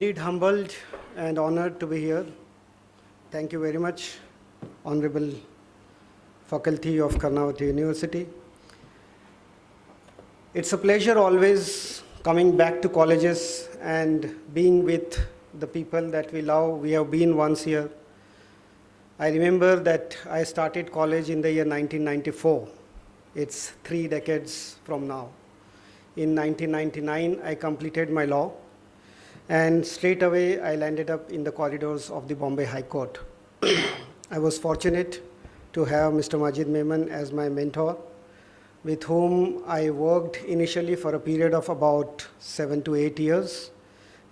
Indeed humbled and honored to be here. Thank you very much, Honorable Faculty of Karnavati University. It's a pleasure always coming back to colleges and being with the people that we love. We have been once here. I remember that I started college in the year 1994. It's 3 decades from now. In 1999, I completed my law. And straight away, I landed up in the corridors of the Bombay High Court. I was fortunate to have Mr. Parvez Memon as my mentor, with whom I worked initially for a period of about 7 to 8 years.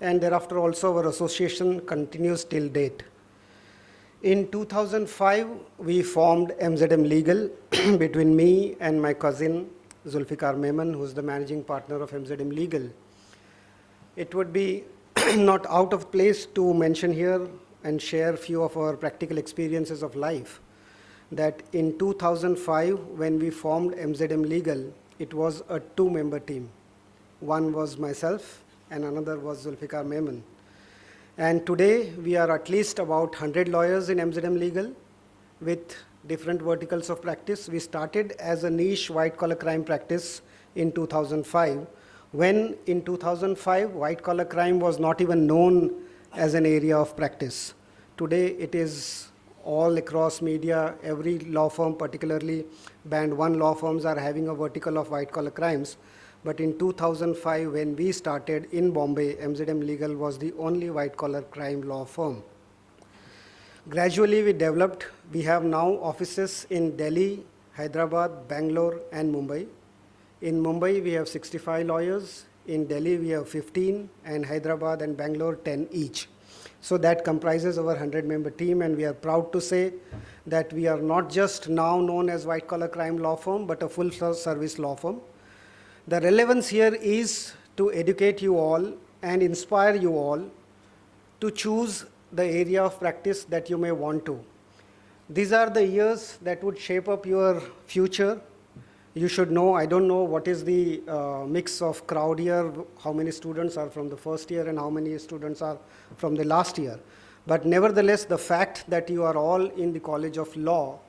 And thereafter also our association continues till date. In 2005, we formed MZM Legal between me and my cousin, Zulfikar Memon, who is the managing partner of MZM Legal. It would be not out of place to mention here and share a few of our practical experiences of life, that in 2005, when we formed MZM Legal, it was a 2-member team. One was myself and another was Zulfikar Memon. And today, we are at least about 100 lawyers in MZM Legal with different verticals of practice. We started as a niche white-collar crime practice in 2005, when in 2005, white-collar crime was not even known as an area of practice. Today, it is all across media. Every law firm, particularly band 1 law firms, are having a vertical of white-collar crimes. But in 2005, when we started in Bombay, MZM Legal was the only white-collar crime law firm. Gradually, we developed. We have now offices in Delhi, Hyderabad, Bangalore, and Mumbai. In Mumbai, we have 65 lawyers. In Delhi, we have 15, and Hyderabad and Bangalore, 10 each. So that comprises our 100-member team, and we are proud to say that we are not just now known as white-collar crime law firm, but a full-service law firm. The relevance here is to educate you all and inspire you all to choose the area of practice that you may want to. These are the years that would shape up your future. You should know, I don't know what is the mix of crowd here, how many students are from the first year and how many students are from the last year. But nevertheless, the fact that you are all in the College of Law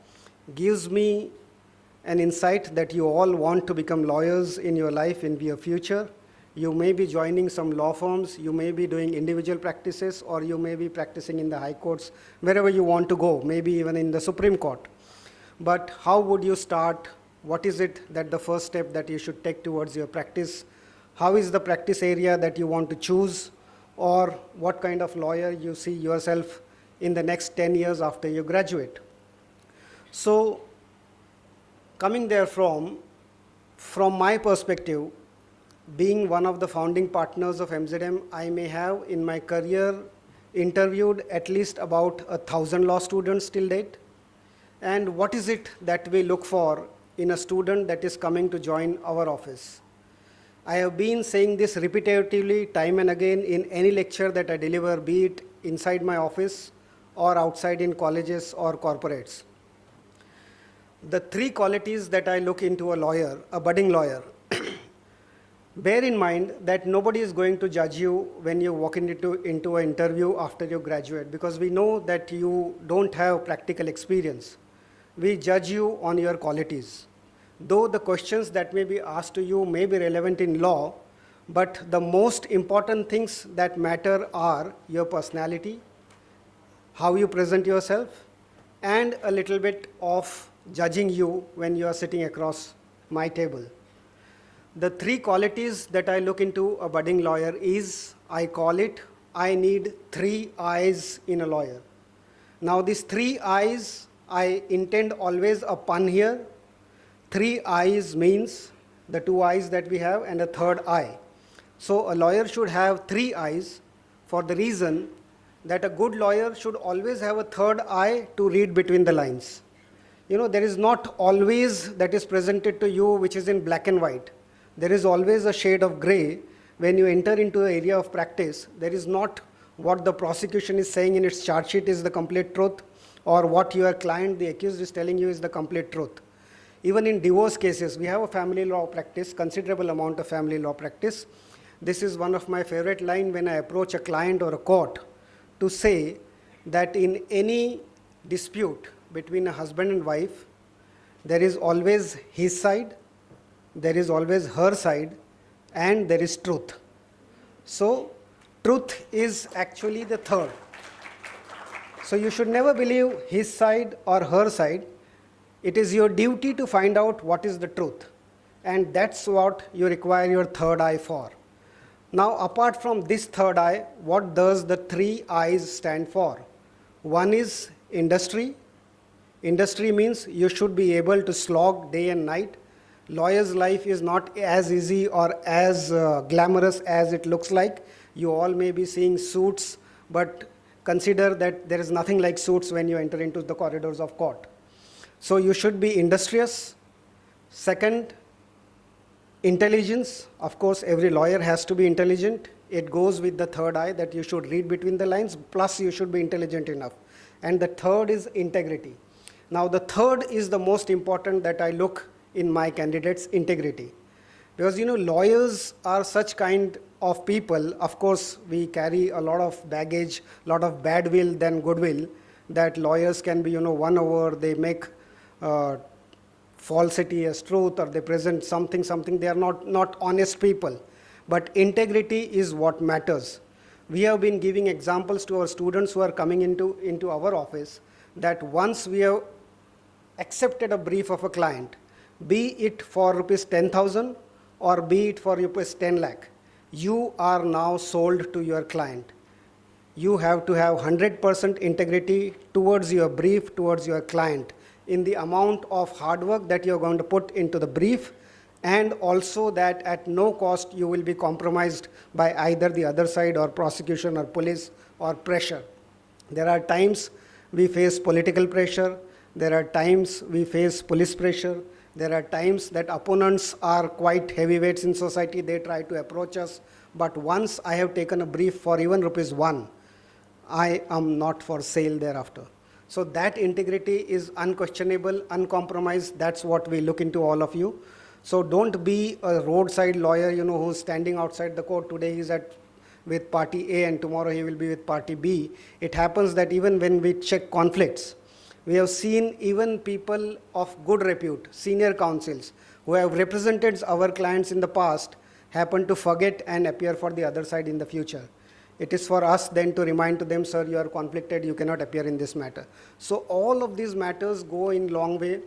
gives me an insight that you all want to become lawyers in your life in your future. You may be joining some law firms, you may be doing individual practices, or you may be practicing in the high courts, wherever you want to go, maybe even in the Supreme Court. But how would you start? What is it that the first step that you should take towards your practice? How is the practice area that you want to choose? Or what kind of lawyer you see yourself in the next 10 years after you graduate? So, coming therefrom, from my perspective, being one of the founding partners of MZM, I may have in my career interviewed at least about 1,000 law students till date. And what is it that we look for in a student that is coming to join our office? I have been saying this repetitively time and again in any lecture that I deliver, be it inside my office or outside in colleges or corporates. The 3 qualities that I look into a lawyer, a budding lawyer. Bear in mind that nobody is going to judge you when you walk into an interview after you graduate, because we know that you don't have practical experience. We judge you on your qualities. Though the questions that may be asked to you may be relevant in law, but the most important things that matter are your personality, how you present yourself, and a little bit of judging you when you are sitting across my table. The 3 qualities that I look into a budding lawyer is, I call it, I need 3 eyes in a lawyer. Now these 3 eyes, I intend always a pun here. 3 eyes means the 2 eyes that we have and a 3rd eye. So a lawyer should have 3 eyes for the reason that a good lawyer should always have a 3rd eye to read between the lines. You know, there is not always that is presented to you which is in black and white. There is always a shade of gray. When you enter into an area of practice, there is not what the prosecution is saying in its charge sheet is the complete truth, or what your client, the accused, is telling you is the complete truth. Even in divorce cases, we have a family law practice, considerable amount of family law practice. This is one of my favorite lines when I approach a client or a court to say that in any dispute between a husband and wife, there is always his side, there is always her side, and there is truth. So, truth is actually the third. So, you should never believe his side or her side. It is your duty to find out what is the truth. And that's what you require your third eye for. Now, apart from this third eye, what does the three eyes stand for? One is industry. Industry means you should be able to slog day and night. Lawyer's life is not as easy or as glamorous as it looks like. You all may be seeing suits, but consider that there is nothing like suits when you enter into the corridors of court. So you should be industrious. Second, intelligence. Of course, every lawyer has to be intelligent. It goes with the third eye that you should read between the lines, plus you should be intelligent enough. And the third is integrity. Now, the third is the most important that I look in my candidates, integrity. Because, lawyers are such kind of people. Of course, we carry a lot of baggage, a lot of bad will than goodwill, that lawyers can be, won over, they make falsity as truth, or they present something. They are not honest people. But integrity is what matters. We have been giving examples to our students who are coming into our office, that once we have accepted a brief of a client, be it for rupees 10,000 or be it for rupees 10 lakh, you are now sold to your client. You have to have 100% integrity towards your brief, towards your client, in the amount of hard work that you're going to put into the brief, and also that at no cost you will be compromised by either the other side or prosecution or police or pressure. There are times we face political pressure. There are times we face police pressure. There are times that opponents are quite heavyweights in society. They try to approach us. But once I have taken a brief for even rupees 1, I am not for sale thereafter. So that integrity is unquestionable, uncompromised. That's what we look into all of you. So don't be a roadside lawyer, who's standing outside the court. Today he's with party A and tomorrow he will be with party B. It happens that even when we check conflicts, we have seen even people of good repute, senior counsels, who have represented our clients in the past, happen to forget and appear for the other side in the future. It is for us then to remind to them, sir, you are conflicted, you cannot appear in this matter. So all of these matters go in long way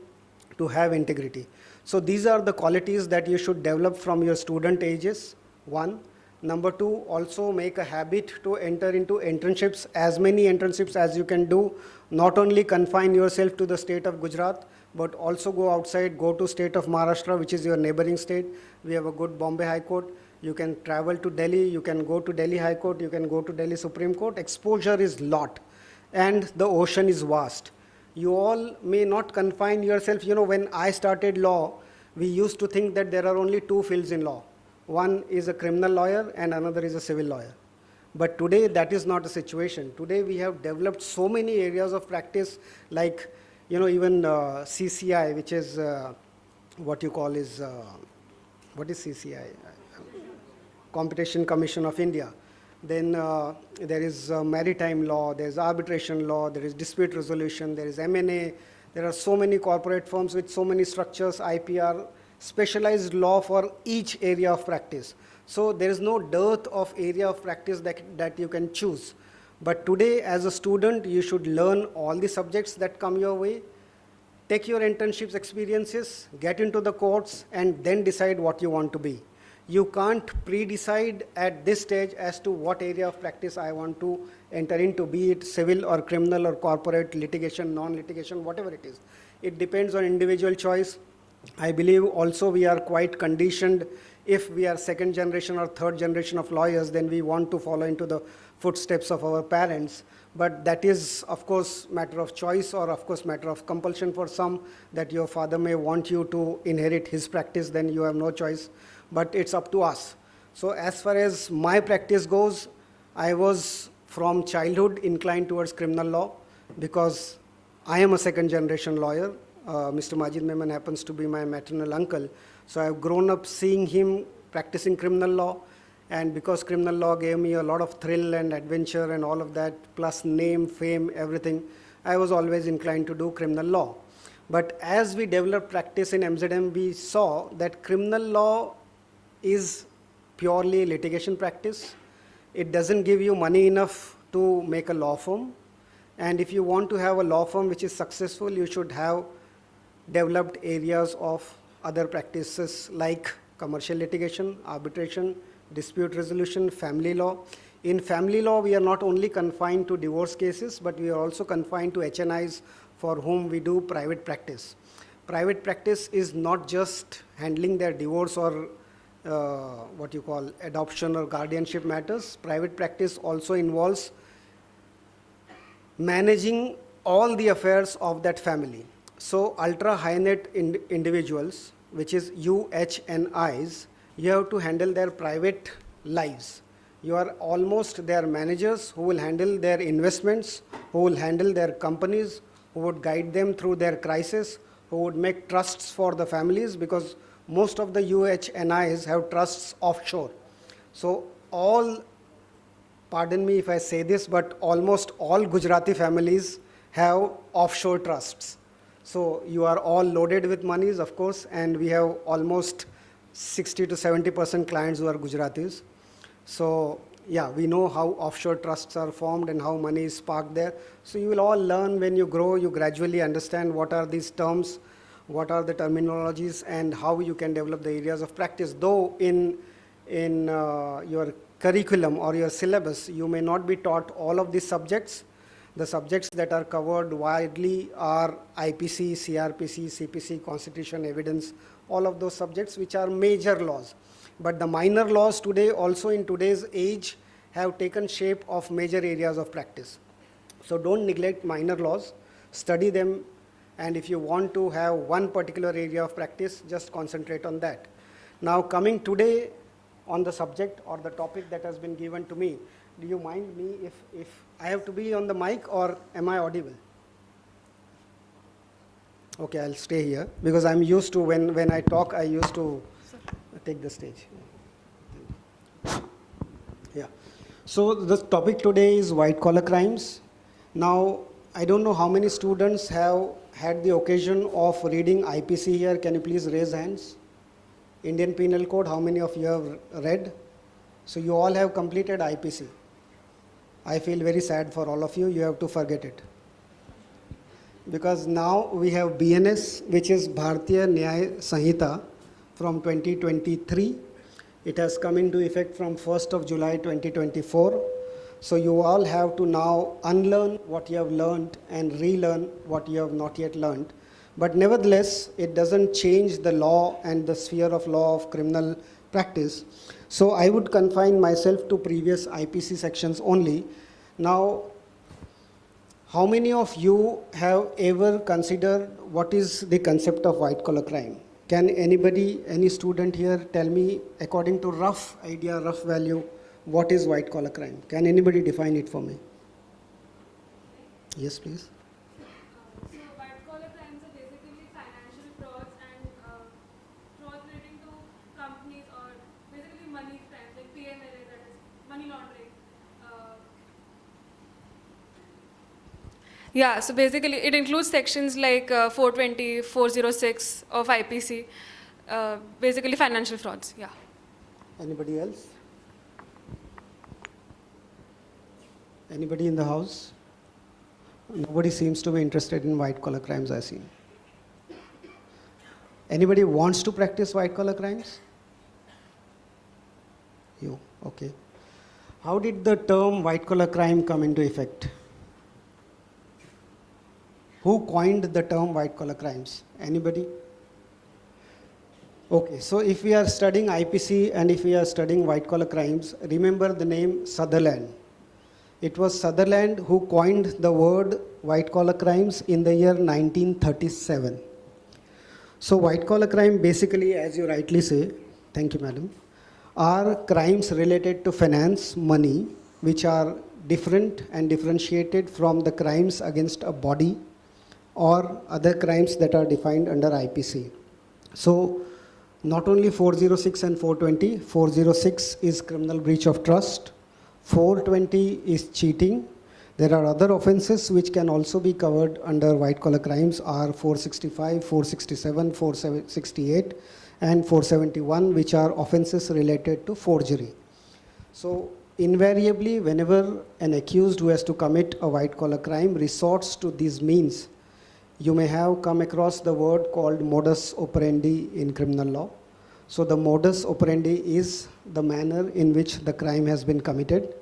to have integrity. So these are the qualities that you should develop from your student ages, one. Number two, also make a habit to enter into internships, as many internships as you can do. Not only confine yourself to the state of Gujarat, but also go outside, go to state of Maharashtra, which is your neighboring state. We have a good Bombay High Court. You can travel to Delhi, you can go to Delhi High Court, you can go to Delhi Supreme Court. Exposure is lot, and the ocean is vast. You all may not confine yourself. When I started law, we used to think that there are only two fields in law. One is a criminal lawyer and another is a civil lawyer. But today that is not the situation. Today we have developed so many areas of practice, like, even CCI, which is what you call is, what is CCI? Competition Commission of India. Then there is maritime law, there is arbitration law, there is dispute resolution, there is M&A. There are so many corporate firms with so many structures, IPR, specialized law for each area of practice. So there is no dearth of area of practice that you can choose. But today, as a student, you should learn all the subjects that come your way, take your internships experiences, get into the courts, and then decide what you want to be. You can't pre-decide at this stage as to what area of practice I want to enter into, be it civil or criminal or corporate, litigation, non-litigation, whatever it is. It depends on individual choice. I believe also we are quite conditioned. If we are second generation or third generation of lawyers, then we want to follow into the footsteps of our parents. But that is, of course, matter of choice, or of course matter of compulsion for some, that your father may want you to inherit his practice, then you have no choice. But it's up to us. So as far as my practice goes, I was from childhood inclined towards criminal law, because I am a second generation lawyer. Mr. Parvez Memon happens to be my maternal uncle. So I've grown up seeing him practicing criminal law. And because criminal law gave me a lot of thrill and adventure and all of that, plus name, fame, everything, I was always inclined to do criminal law. But as we developed practice in MZM, we saw that criminal law is purely litigation practice. It doesn't give you money enough to make a law firm. And if you want to have a law firm which is successful, you should have developed areas of other practices like commercial litigation, arbitration, dispute resolution, family law. In family law, we are not only confined to divorce cases, but we are also confined to HNIs for whom we do private practice. Private practice is not just handling their divorce or what you call adoption or guardianship matters. Private practice also involves managing all the affairs of that family. So ultra high net individuals, which is UHNIs, you have to handle their private lives. You are almost their managers who will handle their investments, who will handle their companies, who would guide them through their crisis, who would make trusts for the families, because most of the UHNIs have trusts offshore. So all, pardon me if I say this, but almost all Gujarati families have offshore trusts. So you are all loaded with monies, of course, and we have almost 60 to 70% clients who are Gujaratis. So yeah, we know how offshore trusts are formed and how money is parked there. So you will all learn when you grow, you gradually understand what are these terms, what are the terminologies, and how you can develop the areas of practice. Though in your curriculum or your syllabus, you may not be taught all of these subjects. The subjects that are covered widely are IPC, CRPC, CPC, Constitution, Evidence, all of those subjects which are major laws. But the minor laws today, also in today's age, have taken shape of major areas of practice. So don't neglect minor laws, study them, and if you want to have one particular area of practice, just concentrate on that. Now coming today on the subject or the topic that has been given to me, do you mind me if I have to be on the mic, or am I audible? Okay, I'll stay here because I'm used to when I talk, I used to take the stage. Yeah. So the topic today is white collar crimes. Now, I don't know how many students have had the occasion of reading IPC here. Can you please raise hands? Indian Penal Code, how many of you have read? So you all have completed IPC. I feel very sad for all of you. You have to forget it. Because now we have BNS, which is Bharatiya Nyaya Sanhita from 2023. It has come into effect from 1st of July 2024. So you all have to now unlearn what you have learned and relearn what you have not yet learned. But nevertheless, it doesn't change the law and the sphere of law of criminal practice. So I would confine myself to previous IPC sections only. Now, how many of you have ever considered what is the concept of white collar crime? Can anybody, any student here tell me, according to rough idea, rough value, what is white collar crime? Can anybody define it for me? Yes, please. So white collar crimes are basically financial frauds and frauds relating to companies, or basically money crimes like PMLA, that is money laundering. Yeah, so basically it includes sections like 420, 406 of IPC, basically financial frauds, yeah. Anybody else? Anybody in the house? Nobody seems to be interested in white collar crimes, I see. Anybody wants to practice white collar crimes? You, okay. How did the term white collar crime come into effect? Who coined the term white collar crimes? Anybody? Okay, so if we are studying IPC and if we are studying white collar crimes, remember the name Sutherland. It was Sutherland who coined the word white collar crimes in the year 1937. So white collar crime basically, as you rightly say, thank you madam, are crimes related to finance, money, which are different and differentiated from the crimes against a body or other crimes that are defined under IPC. So Not only 406 and 420, 406 is criminal breach of trust, 420 is cheating. There are other offenses which can also be covered under white collar crimes are 465, 467, 468 and 471, which are offenses related to forgery. So invariably, whenever an accused who has to commit a white collar crime resorts to these means, you may have come across the word called modus operandi in criminal law. So the modus operandi is the manner in which the crime has been committed.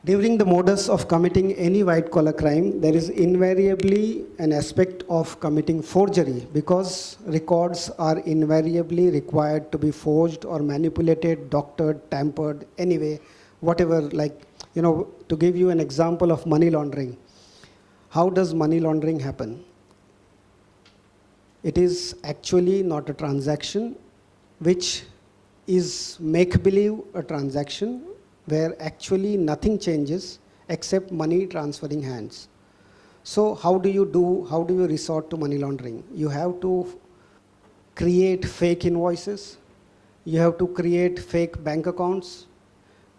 During the modus of committing any white collar crime, there is invariably an aspect of committing forgery, because records are invariably required to be forged or manipulated, doctored, tampered, anyway, whatever, like, to give you an example of money laundering. How does money laundering happen? It is actually not a transaction, which is make-believe a transaction, where actually nothing changes except money transferring hands. So how do you resort to money laundering? You have to create fake invoices, you have to create fake bank accounts,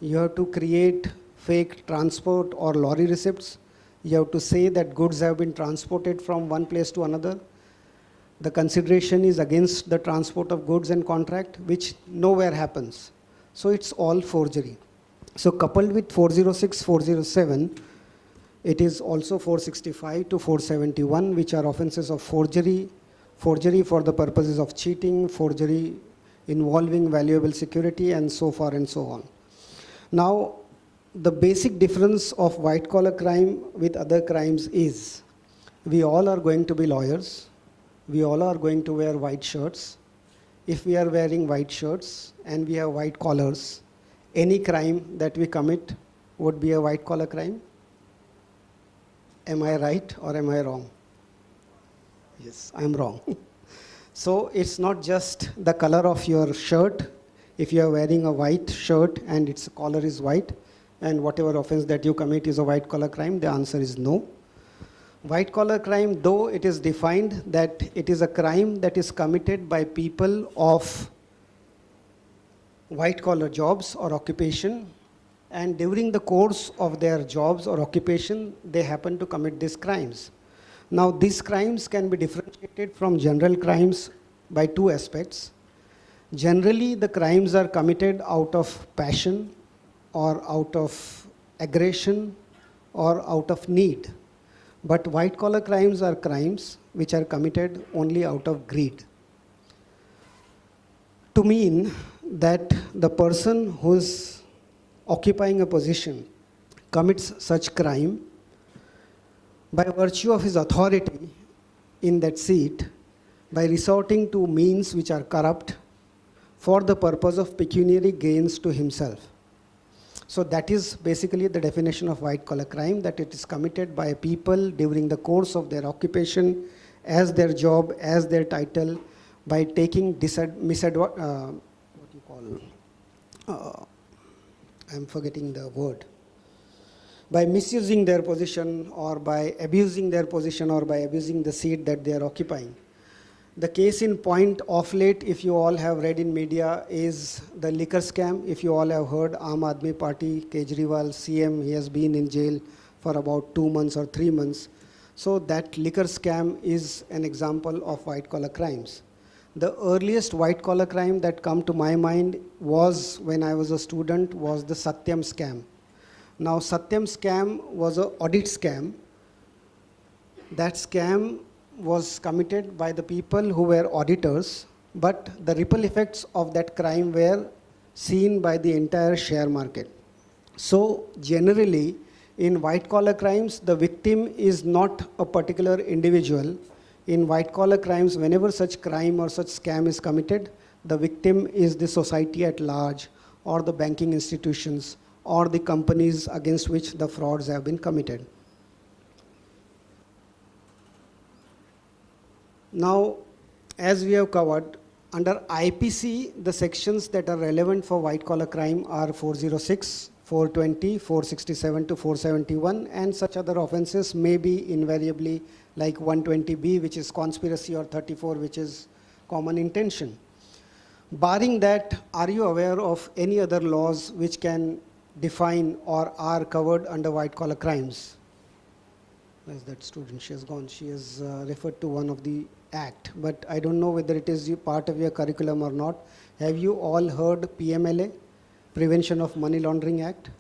you have to create fake transport or lorry receipts, you have to say that goods have been transported from one place to another. The consideration is against the transport of goods and contract, which nowhere happens. So it's all forgery. So coupled with 406, 407, it is also 465 to 471, which are offenses of forgery, forgery for the purposes of cheating, forgery involving valuable security, and so far and so on. Now, the basic difference of white collar crime with other crimes is we all are going to be lawyers. We all are going to wear white shirts. If we are wearing white shirts and we have white collars, any crime that we commit would be a white collar crime. Am I right or am I wrong? Yes, I'm wrong. So it's not just the color of your shirt. If you are wearing a white shirt and its collar is white, and whatever offense that you commit is a white collar crime, the answer is no. White collar crime, though it is defined that it is a crime that is committed by people of white collar jobs or occupation, and during the course of their jobs or occupation, they happen to commit these crimes. Now, these crimes can be differentiated from general crimes by two aspects. Generally, the crimes are committed out of passion or out of aggression or out of need. But white collar crimes are crimes which are committed only out of greed. To mean that the person who is occupying a position commits such crime by virtue of his authority in that seat, by resorting to means which are corrupt for the purpose of pecuniary gains to himself. So that is basically the definition of white collar crime, that it is committed by people during the course of their occupation, as their job, as their title, by taking I'm forgetting the word. By misusing their position, or by abusing their position, or by abusing the seat that they are occupying. The case in point of late, if you all have read in media, is the liquor scam. If you all have heard, Aam Aadmi Party, Kejriwal, CM, he has been in jail for about 2 months or 3 months. So that liquor scam is an example of white collar crimes. The earliest white collar crime that come to my mind was, when I was a student, was the Satyam scam. Now, Satyam scam was an audit scam. That scam was committed by the people who were auditors, but the ripple effects of that crime were seen by the entire share market. So generally, in white collar crimes, the victim is not a particular individual. In white collar crimes, whenever such crime or such scam is committed, the victim is the society at large, or the banking institutions, or the companies against which the frauds have been committed. Now, as we have covered, under IPC, the sections that are relevant for white collar crime are 406, 420, 467 to 471, and such other offenses may be invariably like 120B, which is conspiracy, or 34, which is common intention. Barring that, are you aware of any other laws which can define or are covered under white-collar crimes? Where's that student? She has gone. She has referred to one of the act, but I don't know whether it is part of your curriculum or not. Have you all heard PMLA, Prevention of Money Laundering Act?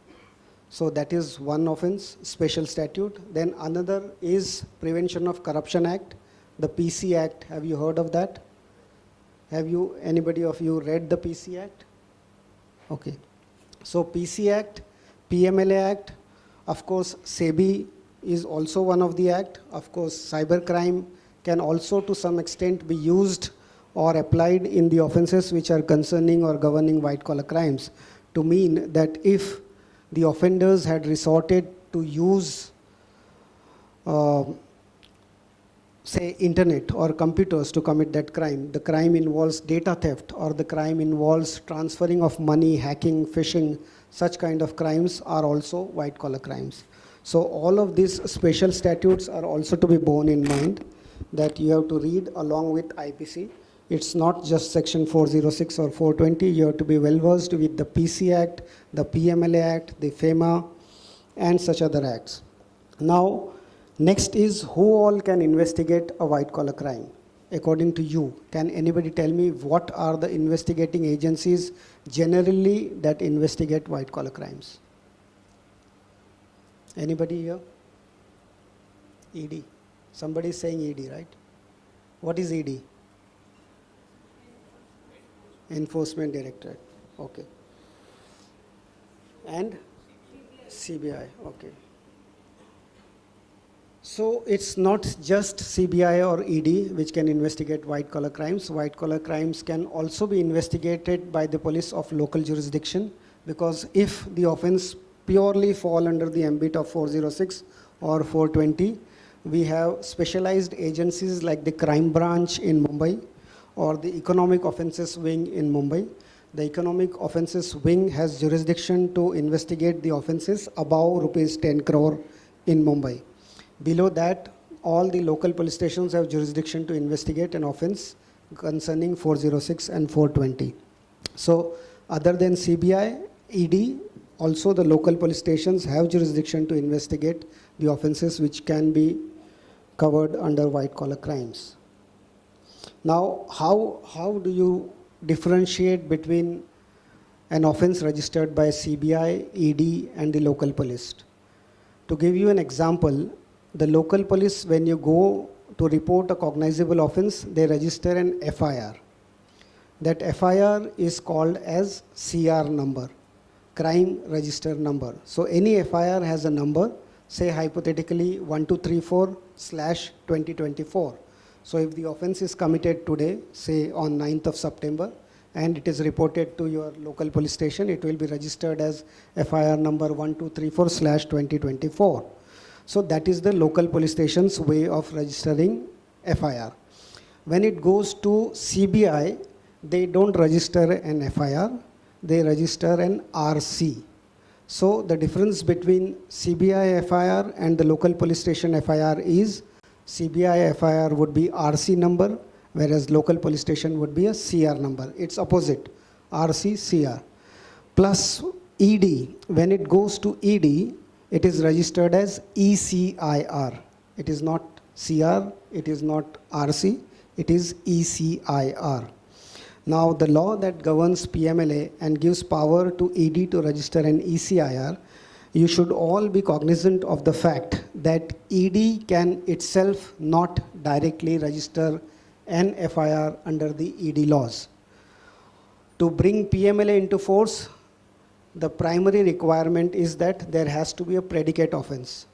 So that is one offense, special statute. Then another is Prevention of Corruption Act, the PC Act. Have you heard of that? Have you, anybody of you read the PC Act? Okay. So PC Act, PMLA Act, of course SEBI is also one of the act. Of course cybercrime can also to some extent be used or applied in the offenses which are concerning or governing white-collar crimes, to mean that if the offenders had resorted to use say internet or computers to commit that crime, the crime involves data theft or the crime involves transferring of money, hacking, phishing, such kind of crimes are also white-collar crimes. So all of these special statutes are also to be borne in mind, that you have to read along with IPC. It's not just section 406 or 420, you have to be well versed with the PC Act, the PMLA Act, the FEMA, and such other acts. Now, next is who all can investigate a white-collar crime? According to you, can anybody tell me what are the investigating agencies generally that investigate white-collar crimes? Anybody here? ED. Somebody is saying ED, right? What is ED? Enforcement Directorate. Okay. And CBI. Okay. So it's not just CBI or ED which can investigate white-collar crimes. White-collar crimes can also be investigated by the police of local jurisdiction, because if the offense purely fall under the ambit of 406 or 420, we have specialized agencies like the crime branch in Mumbai or the economic offences wing in Mumbai. The economic offences wing has jurisdiction to investigate the offences above rupees 10 crore in Mumbai. Below that, all the local police stations have jurisdiction to investigate an offence concerning 406 and 420. So other than CBI, ED, also the local police stations have jurisdiction to investigate the offences which can be covered under white-collar crimes. Now, how do you differentiate between an offence registered by CBI, ED, and the local police? To give you an example, the local police, when you go to report a cognizable offence, they register an FIR. That FIR is called as CR number, crime register number. So any FIR has a number, say hypothetically 1234/2024. So if the offence is committed today, say on 9th of September, and it is reported to your local police station, it will be registered as FIR number 1234/2024. So that is the local police station's way of registering FIR. When it goes to CBI, they don't register an FIR, they register an RC. So the difference between CBI FIR and the local police station FIR is CBI FIR would be RC number, whereas local police station would be a CR number. It's opposite, RC, CR. Plus ED, when it goes to ED, it is registered as ECIR. It is not CR, it is not RC, it is ECIR. Now the law that governs PMLA and gives power to ED to register an ECIR, you should all be cognizant of the fact that ED can itself not directly register an FIR under the ED laws. To bring PMLA into force, the primary requirement is that there has to be a predicate offense.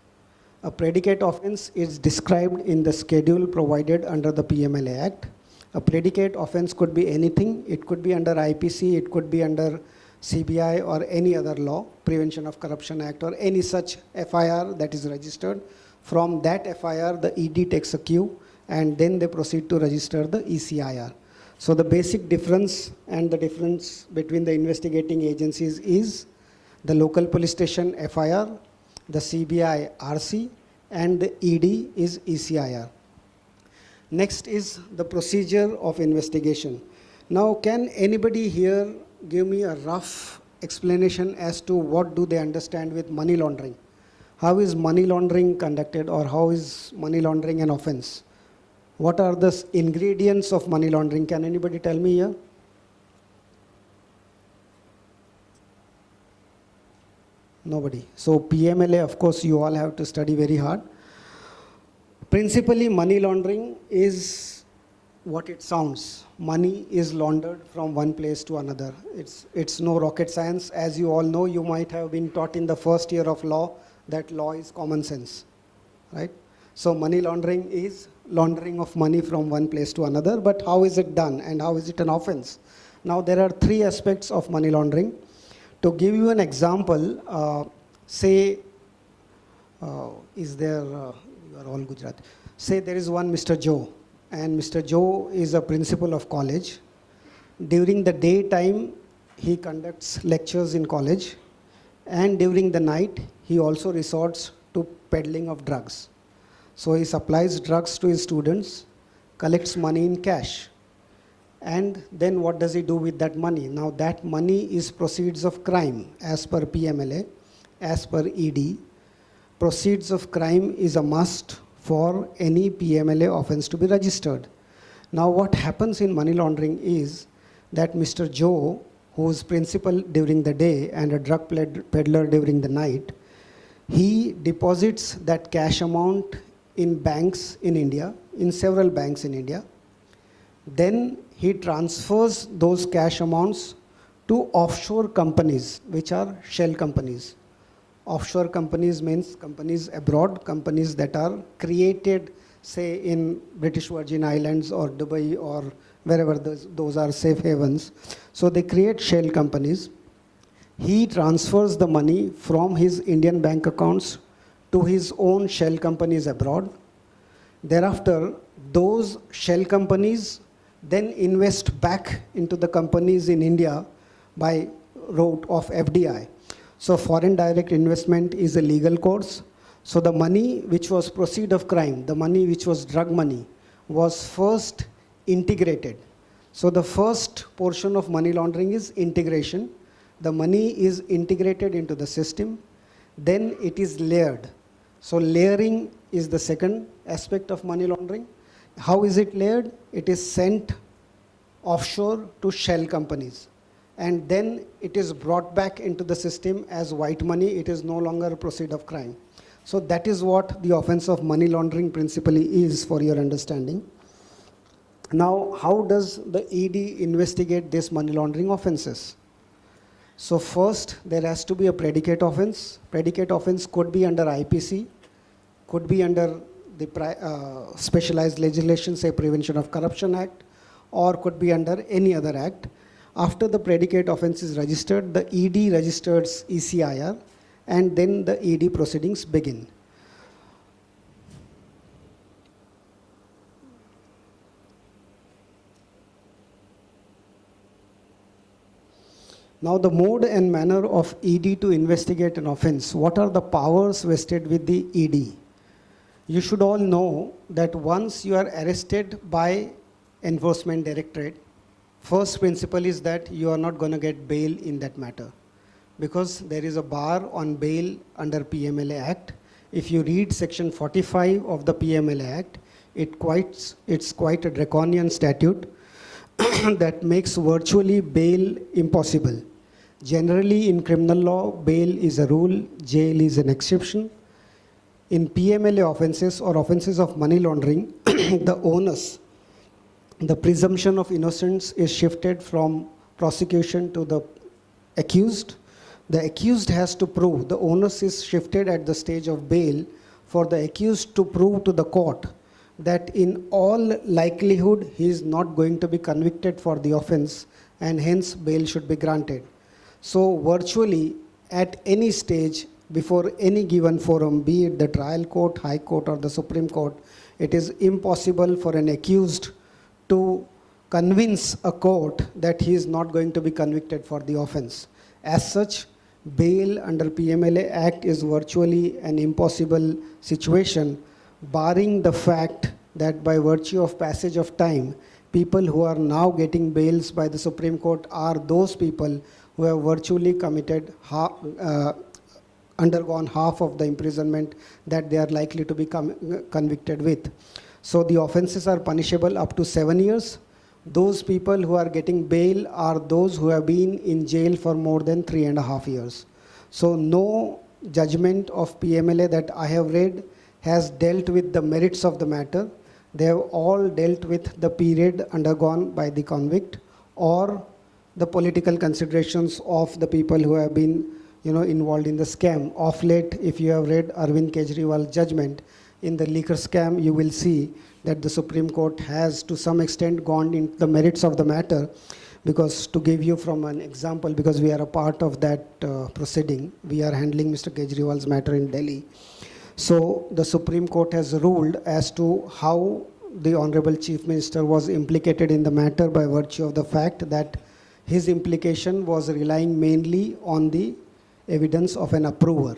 A predicate offense is described in the schedule provided under the PMLA Act. A predicate offense could be anything. It could be under IPC, it could be under CBI or any other law, Prevention of Corruption Act, or any such FIR that is registered. From that FIR, the ED takes a cue and then they proceed to register the ECIR. So the basic difference and the difference between the investigating agencies is the local police station FIR, the CBI RC, and the ED is ECIR. Next is the procedure of investigation. Now, can anybody here give me a rough explanation as to what do they understand with money laundering? How is money laundering conducted, or how is money laundering an offense? What are the ingredients of money laundering? Can anybody tell me here? Nobody. So PMLA, of course, you all have to study very hard. Principally, money laundering is what it sounds. Money is laundered from one place to another. It's no rocket science. As you all know, you might have been taught in the first year of law that law is common sense, right? So money laundering is laundering of money from one place to another, but how is it done and how is it an offense? Now, there are three aspects of money laundering. To give you an example, say, you are all Gujarati. Say there is one Mr. Joe, and Mr. Joe is a principal of college. During the daytime, he conducts lectures in college, and during the night, he also resorts to peddling of drugs. So he supplies drugs to his students, collects money in cash, and then what does he do with that money? Now that money is proceeds of crime as per PMLA, as per ED. Proceeds of crime is a must for any PMLA offense to be registered. Now what happens in money laundering is that Mr. Joe, who is principal during the day and a drug peddler during the night, he deposits that cash amount in banks in India, in several banks in India. Then he transfers those cash amounts to offshore companies, which are shell companies. Offshore companies means companies abroad, companies that are created, say, in British Virgin Islands or Dubai or wherever those are safe havens. So they create shell companies. He transfers the money from his Indian bank accounts to his own shell companies abroad. Thereafter, those shell companies then invest back into the companies in India by route of FDI. So foreign direct investment is a legal course. So the money which was proceed of crime, the money which was drug money, was first integrated. So the first portion of money laundering is integration. The money is integrated into the system. Then it is layered. So layering is the second aspect of money laundering. How is it layered? It is sent offshore to shell companies. And then it is brought back into the system as white money. It is no longer a proceed of crime. So that is what the offense of money laundering principally is, for your understanding. Now, how does the ED investigate these money laundering offenses? So first, there has to be a predicate offense. Predicate offense could be under IPC, could be under the specialized legislation, say Prevention of Corruption Act, or could be under any other act. After the predicate offense is registered, the ED registers ECIR, and then the ED proceedings begin. Now the mode and manner of ED to investigate an offense. What are the powers vested with the ED? You should all know that once you are arrested by Enforcement Directorate, first principle is that you are not going to get bail in that matter, because there is a bar on bail under PMLA Act. If you read section 45 of the PMLA Act, it's quite a draconian statute that makes virtually bail impossible. Generally in criminal law, bail is a rule, jail is an exception. In PMLA offenses or offenses of money laundering, the onus, the presumption of innocence is shifted from prosecution to the accused. The accused has to prove, the onus is shifted at the stage of bail for the accused to prove to the court that in all likelihood he is not going to be convicted for the offense, and hence bail should be granted. So virtually at any stage before any given forum, be it the trial court, high court or the Supreme Court, it is impossible for an accused to convince a court that he is not going to be convicted for the offense. As such, bail under PMLA Act is virtually an impossible situation, barring the fact that by virtue of passage of time, people who are now getting bails by the Supreme Court are those people who have virtually undergone half of the imprisonment that they are likely to be convicted with. So the offenses are punishable up to 7 years. Those people who are getting bail are those who have been in jail for more than 3.5 years. So no judgment of PMLA that I have read has dealt with the merits of the matter. They have all dealt with the period undergone by the convict or the political considerations of the people who have been involved in the scam. Of late, if you have read Arvind Kejriwal's judgment in the liquor scam, you will see that the Supreme Court has to some extent gone into the merits of the matter, because to give you from an example, because we are a part of that proceeding, we are handling Mr. Kejriwal's matter in Delhi. So the Supreme Court has ruled as to how the Honorable Chief Minister was implicated in the matter by virtue of the fact that his implication was relying mainly on the evidence of an approver.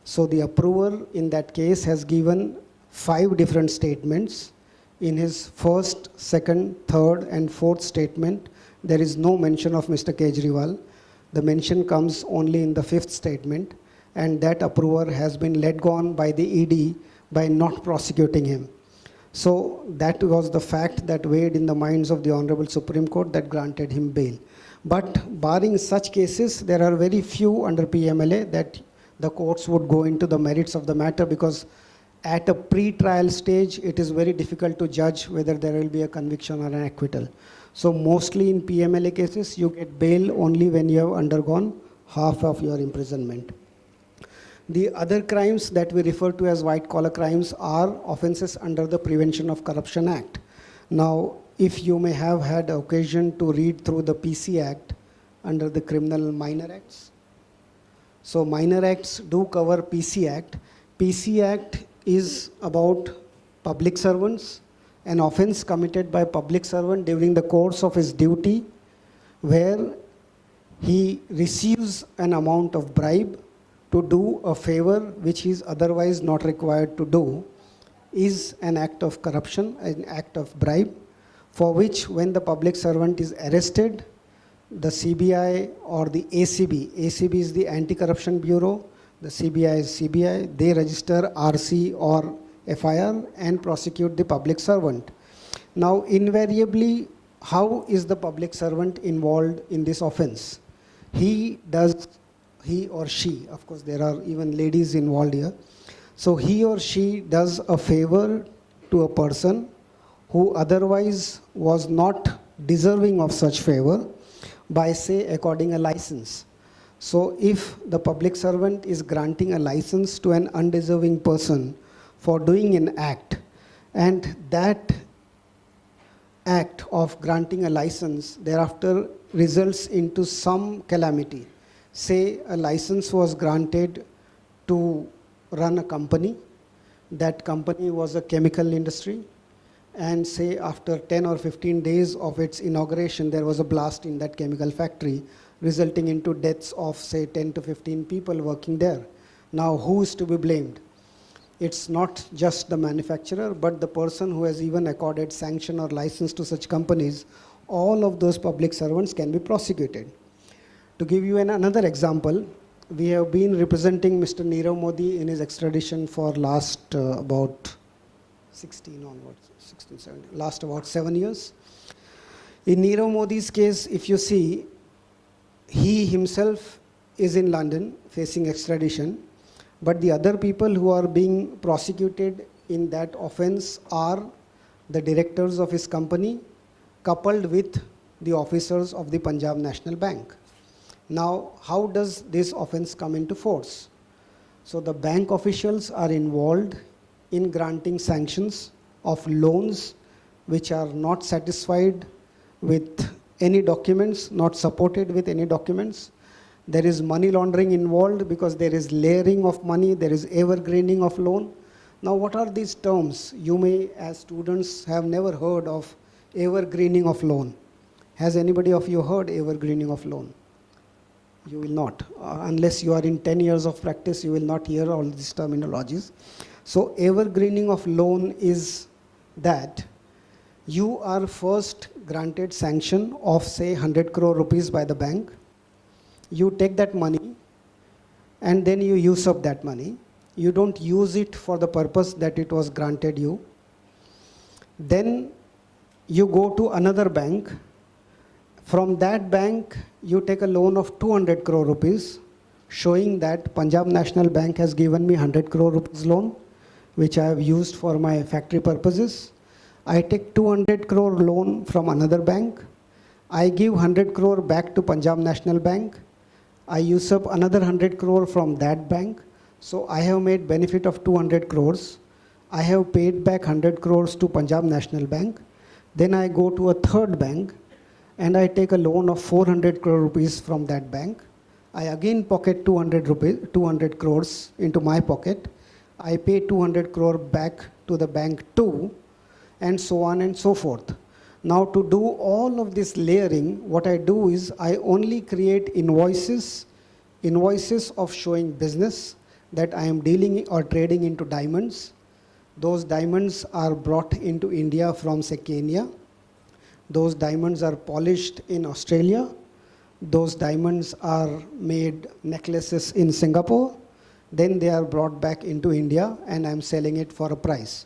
So the approver in that case has given 5 different statements. In his first, second, third, and fourth statement, there is no mention of Mr. Kejriwal. The mention comes only in the 5th statement, and that approver has been let go on by the ED by not prosecuting him. So that was the fact that weighed in the minds of the Honorable Supreme Court that granted him bail. But barring such cases, there are very few under PMLA that the courts would go into the merits of the matter, because at a pre-trial stage, it is very difficult to judge whether there will be a conviction or an acquittal. So mostly in PMLA cases, you get bail only when you have undergone half of your imprisonment. The other crimes that we refer to as white-collar crimes are offenses under the Prevention of Corruption Act. Now, if you may have had occasion to read through the PC Act under the Criminal Minor Acts. So minor acts do cover PC Act. PC Act is about public servants, an offense committed by public servant during the course of his duty, where he receives an amount of bribe to do a favor which he is otherwise not required to do, is an act of corruption, an act of bribe, for which when the public servant is arrested, the CBI or the ACB is the Anti-Corruption Bureau, the CBI is CBI, they register RC or FIR and prosecute the public servant. Now, invariably, how is the public servant involved in this offense? He or she, of course there are even ladies involved here, so he or she does a favor to a person who otherwise was not deserving of such favor by, say, according a license. So if the public servant is granting a license to an undeserving person for doing an act, and that act of granting a license thereafter results into some calamity. Say a license was granted to run a company. That company was a chemical industry, and say after 10 or 15 days of its inauguration, there was a blast in that chemical factory, resulting into deaths of, say, 10 to 15 people working there. Now, who is to be blamed? It's not just the manufacturer, but the person who has even accorded sanction or license to such companies. All of those public servants can be prosecuted. To give you another example, we have been representing Mr. Nirav Modi in his extradition for last about 7 years. In Nirav Modi's case, if you see, he himself is in London facing extradition, but the other people who are being prosecuted in that offense are the directors of his company, coupled with the officers of the Punjab National Bank. Now, how does this offense come into force? So the bank officials are involved in granting sanctions of loans which are not satisfied with any documents, not supported with any documents. There is money laundering involved because there is layering of money, there is evergreening of loan. Now, what are these terms? You may, as students, have never heard of evergreening of loan. Has anybody of you heard evergreening of loan? You will not. Unless you are in 10 years of practice, you will not hear all these terminologies. So evergreening of loan is that you are first granted sanction of say 100 crore rupees by the bank. You take that money and then you use up that money. You don't use it for the purpose that it was granted you. Then you go to another bank. From that bank, you take a loan of 200 crore rupees, showing that Punjab National Bank has given me 100 crore rupees loan, which I have used for my factory purposes. I take 200 crore loan from another bank. I give 100 crore back to Punjab National Bank. I use up another 100 crore from that bank. So I have made benefit of 200 crores. I have paid back 100 crores to Punjab National Bank. Then I go to a third bank and I take a loan of 400 crore rupees from that bank. I again pocket 200 crores into my pocket. I pay 200 crore back to the bank too, and so on and so forth. Now to do all of this layering, what I do is I only create invoices of showing business that I am dealing or trading into diamonds. Those diamonds are brought into India from say Kenya. Those diamonds are polished in Australia. Those diamonds are made necklaces in Singapore. Then they are brought back into India and I'm selling it for a price.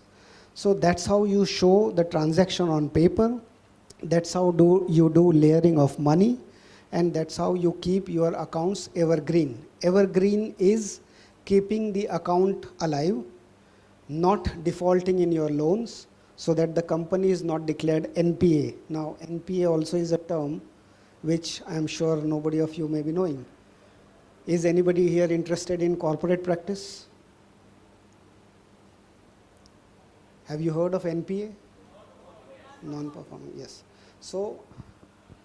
So that's how you show the transaction on paper. That's how you do layering of money. And that's how you keep your accounts evergreen. Evergreen is keeping the account alive, not defaulting in your loans, so that the company is not declared NPA. Now, NPA also is a term which I am sure nobody of you may be knowing. Is anybody here interested in corporate practice? Have you heard of NPA? Non-performing, yes. So,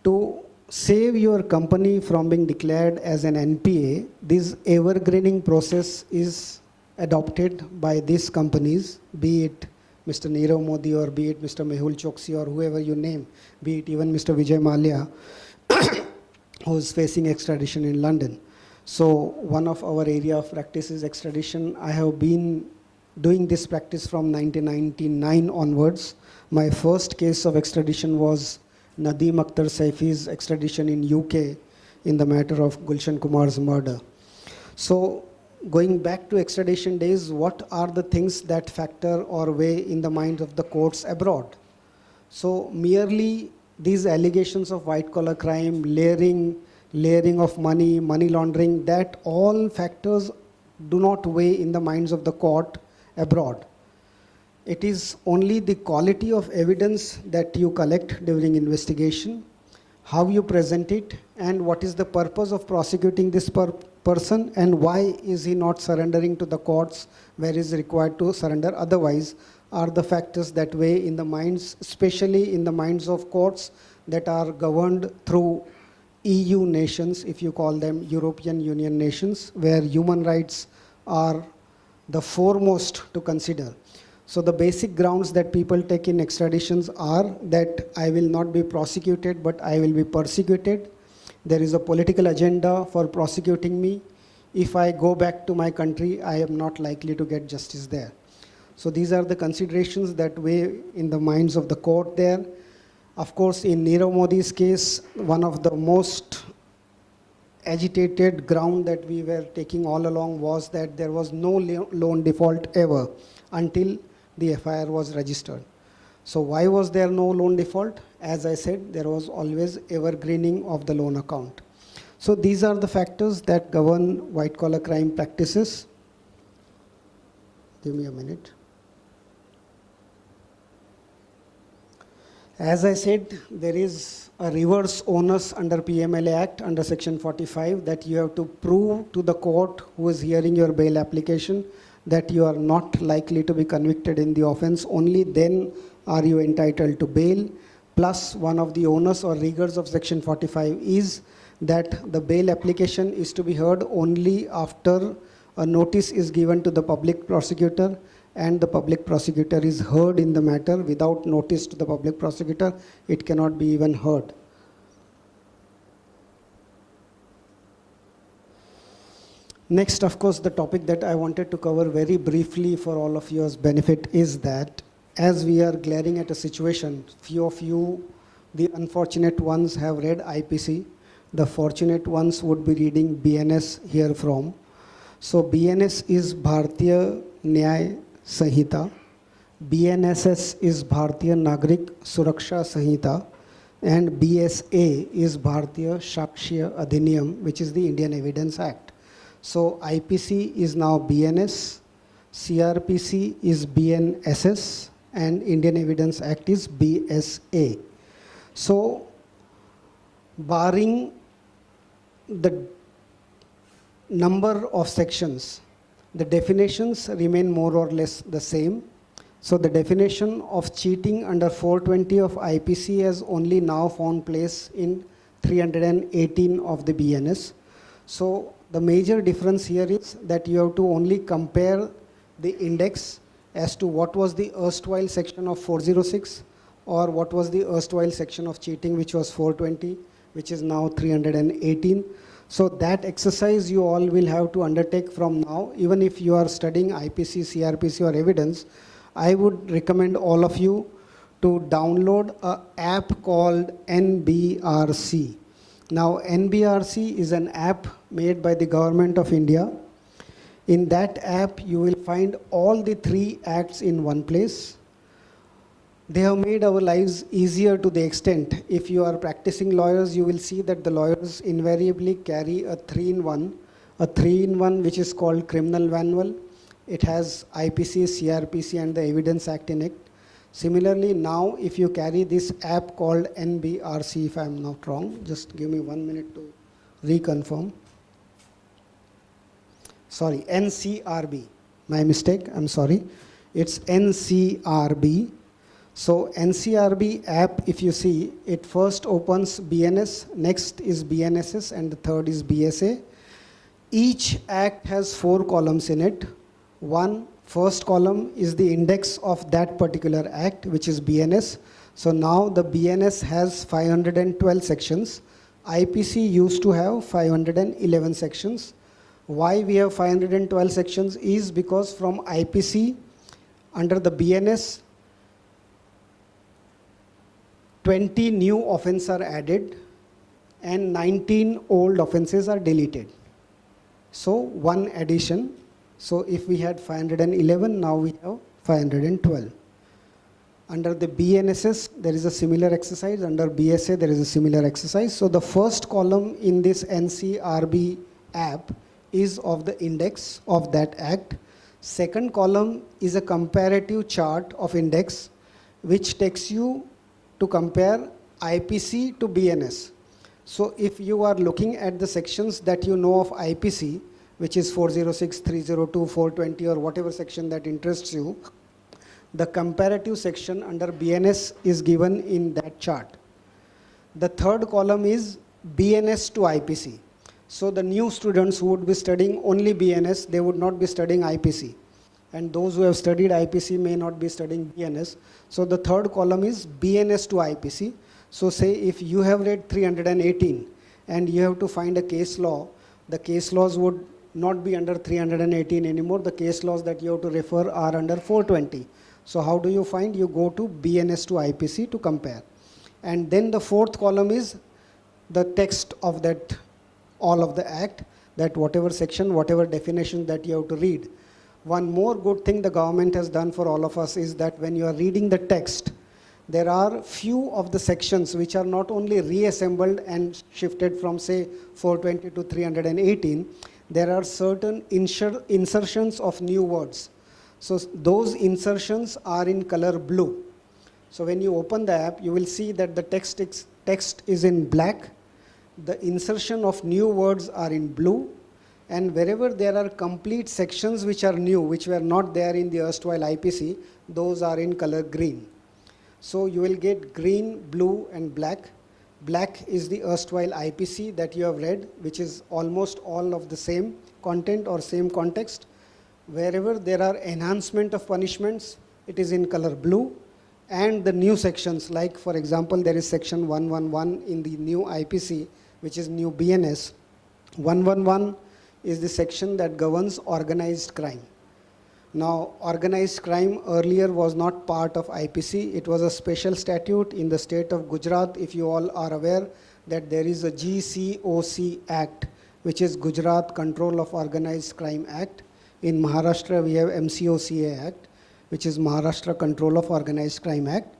to save your company from being declared as an NPA, this evergreening process is adopted by these companies, be it Mr. Nirav Modi or be it Mr. Mehul Choksi or whoever you name, be it even Mr. Vijay Mallya, who is facing extradition in London. So one of our area of practice is extradition. I have been doing this practice from 1999 onwards. My first case of extradition was Nadeem Akhtar Saifi's extradition in UK in the matter of Gulshan Kumar's murder. So going back to extradition days, what are the things that factor or weigh in the minds of the courts abroad? So merely these allegations of white-collar crime, layering of money, money laundering, that all factors do not weigh in the minds of the court abroad. It is only the quality of evidence that you collect during investigation, how you present it, and what is the purpose of prosecuting this person, and why is he not surrendering to the courts where he is required to surrender otherwise, are the factors that weigh in the minds, especially in the minds of courts that are governed through EU nations, if you call them European Union nations, where human rights are the foremost to consider. So the basic grounds that people take in extraditions are that I will not be prosecuted, but I will be persecuted. There is a political agenda for prosecuting me. If I go back to my country, I am not likely to get justice there. So these are the considerations that weigh in the minds of the court there. Of course, in Nirav Modi's case, one of the most agitated ground that we were taking all along was that there was no loan default ever until the FIR was registered. So why was there no loan default? As I said, there was always evergreening of the loan account. So these are the factors that govern white-collar crime practices. Give me a minute. As I said, there is a reverse onus under PMLA Act under Section 45 that you have to prove to the court who is hearing your bail application that you are not likely to be convicted in the offense. Only then are you entitled to bail. Plus, one of the onus or rigors of Section 45 is that the bail application is to be heard only after a notice is given to the public prosecutor, and the public prosecutor is heard in the matter. Without notice to the public prosecutor, it cannot be even heard. Next, of course, the topic that I wanted to cover very briefly for all of yours benefit is that as we are glaring at a situation, few of you, the unfortunate ones, have read IPC. The fortunate ones would be reading BNS here from. So BNS is Bharatiya Nyay Sanhita. BNSS is Bharatiya Nagrik Suraksha Sanhita. And BSA is Bharatiya Shakshya Adhiniyam, which is the Indian Evidence Act. So IPC is now BNS, CRPC is BNSS, and Indian Evidence Act is BSA. So barring the number of sections, the definitions remain more or less the same. So the definition of cheating under 420 of IPC has only now found place in 318 of the BNS. So the major difference here is that you have to only compare the index as to what was the erstwhile section of 406 or what was the erstwhile section of cheating, which was 420, which is now 318. So that exercise you all will have to undertake from now. Even if you are studying IPC, CRPC or evidence, I would recommend all of you to download an app called NBRC. Now NBRC is an app made by the Government of India. In that app you will find all the 3 acts in one place. They have made our lives easier to the extent, if you are practicing lawyers, you will see that the lawyers invariably carry a 3-in-1 which is called criminal manual. It has IPC, CRPC and the Evidence Act in it. Similarly, now if you carry this app called NBRC, if I am not wrong, just give me 1 minute to reconfirm. Sorry, NCRB, my mistake, I'm sorry. It's NCRB. So NCRB app, if you see, it first opens BNS, next is BNSS, and the third is BSA. Each act has 4 columns in it. First column is the index of that particular act, which is BNS. So now the BNS has 512 sections. IPC used to have 511 sections. Why we have 512 sections is because from IPC, under the BNS, 20 new offenses are added and 19 old offenses are deleted. So 1 addition. So if we had 511, now we have 512. Under the BNSS, there is a similar exercise. Under BSA, there is a similar exercise. So the first column in this NCRB app is of the index of that act. Second column is a comparative chart of index, which takes you to compare IPC to BNS. So if you are looking at the sections that you know of IPC, which is 406, 302, 420 or whatever section that interests you, the comparative section under BNS is given in that chart. The third column is BNS to IPC. So the new students who would be studying only BNS, they would not be studying IPC. And those who have studied IPC may not be studying BNS. So the third column is BNS to IPC. So say if you have read 318 and you have to find a case law, the case laws would not be under 318 anymore. The case laws that you have to refer are under 420. So how do you find? You go to BNS to IPC to compare. And then the fourth column is the text of that, all of the act, that whatever section, whatever definition that you have to read. One more good thing the government has done for all of us is that when you are reading the text, there are few of the sections which are not only reassembled and shifted from say 420 to 318, there are certain insertions of new words. So those insertions are in color blue. So when you open the app, you will see that the text is in black, the insertion of new words are in blue, and wherever there are complete sections which are new, which were not there in the erstwhile IPC, those are in color green. So you will get green, blue and black. Black is the erstwhile IPC that you have read, which is almost all of the same content or same context. Wherever there are enhancement of punishments, it is in color blue. And the new sections, like for example, there is section 111 in the new IPC, which is new BNS. 111 is the section that governs organized crime. Now, organized crime earlier was not part of IPC. It was a special statute in the state of Gujarat. If you all are aware that there is a GCOC Act, which is Gujarat Control of Organized Crime Act. In Maharashtra, we have MCOCA Act, which is Maharashtra Control of Organized Crime Act.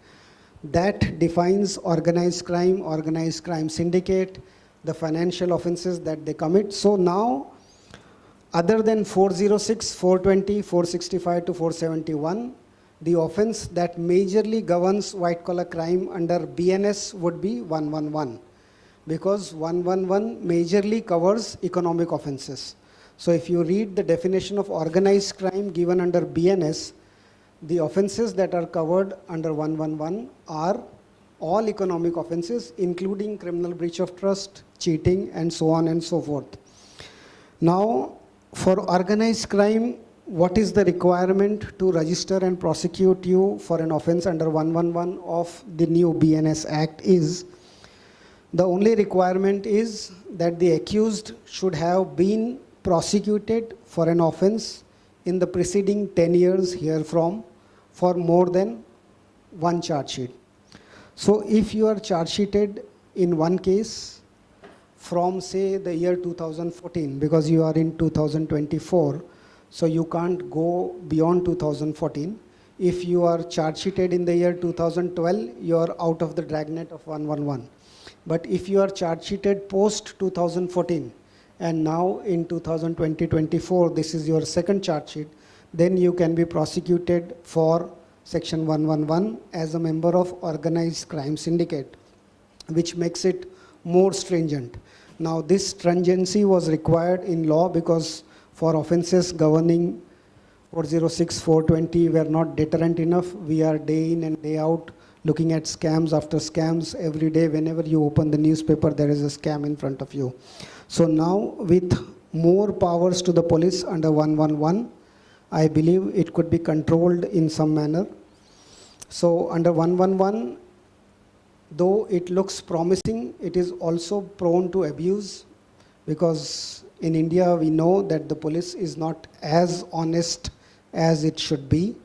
That defines organized crime syndicate, the financial offenses that they commit. So now, other than 406, 420, 465 to 471, the offense that majorly governs white-collar crime under BNS would be 111, because 111 majorly covers economic offenses. So if you read the definition of organized crime given under BNS, the offenses that are covered under 111 are all economic offenses, including criminal breach of trust, cheating, and so on and so forth. Now, for organized crime, what is the requirement to register and prosecute you for an offense under 111 of the new BNS Act is, the only requirement is that the accused should have been prosecuted for an offense in the preceding 10 years herefrom for more than one charge sheet. So if you are charge sheeted in one case from, say, the year 2014, because you are in 2024, so you can't go beyond 2014. If you are charge sheeted in the year 2012, you are out of the dragnet of 111. But if you are charge sheeted post 2014, and now in 2020-24, this is your second charge sheet, then you can be prosecuted for Section 111 as a member of organized crime syndicate, which makes it more stringent. Now, this stringency was required in law because for offenses governing 406, 420 were not deterrent enough. We are day in and day out looking at scams after scams. Every day, whenever you open the newspaper, there is a scam in front of you. So now, with more powers to the police under 111, I believe it could be controlled in some manner. So under 111, though it looks promising, it is also prone to abuse, because in India we know that the police is not as honest as it should be.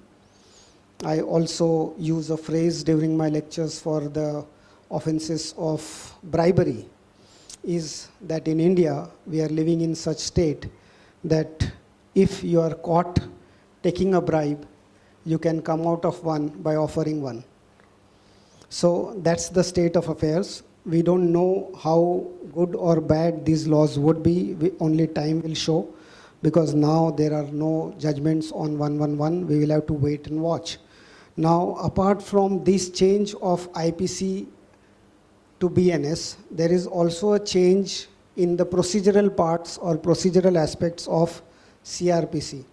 I also use a phrase during my lectures for the offenses of bribery, is that in India we are living in such state that if you are caught taking a bribe, you can come out of one by offering one. So that's the state of affairs. We don't know how good or bad these laws would be. Only time will show, because now there are no judgments on 111. We will have to wait and watch. Now, apart from this change of IPC to BNS, there is also a change in the procedural parts or procedural aspects of CRPC.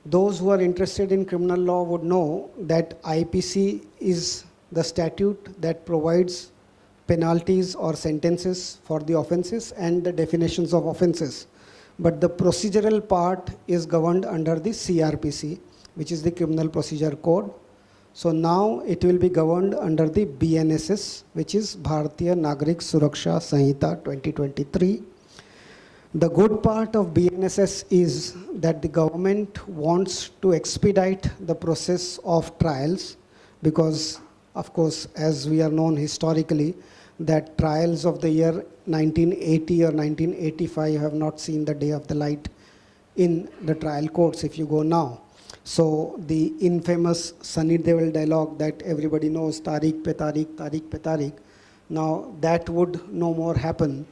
Those who are interested in criminal law would know that IPC is the statute that provides penalties or sentences for the offenses and the definitions of offenses. But the procedural part is governed under the CRPC, which is the Criminal Procedure Code. So now it will be governed under the BNSS, which is Bharatiya Nagarik Suraksha Sanhita 2023. The good part of BNSS is that the government wants to expedite the process of trials, because, of course, as we are known historically, that trials of the year 1980 or 1985 have not seen the day of the light in the trial courts if you go now. So the infamous Sunny Deol dialogue that everybody knows, Tariq pe Tariq, Tariq pe Tariq, now that would no more happen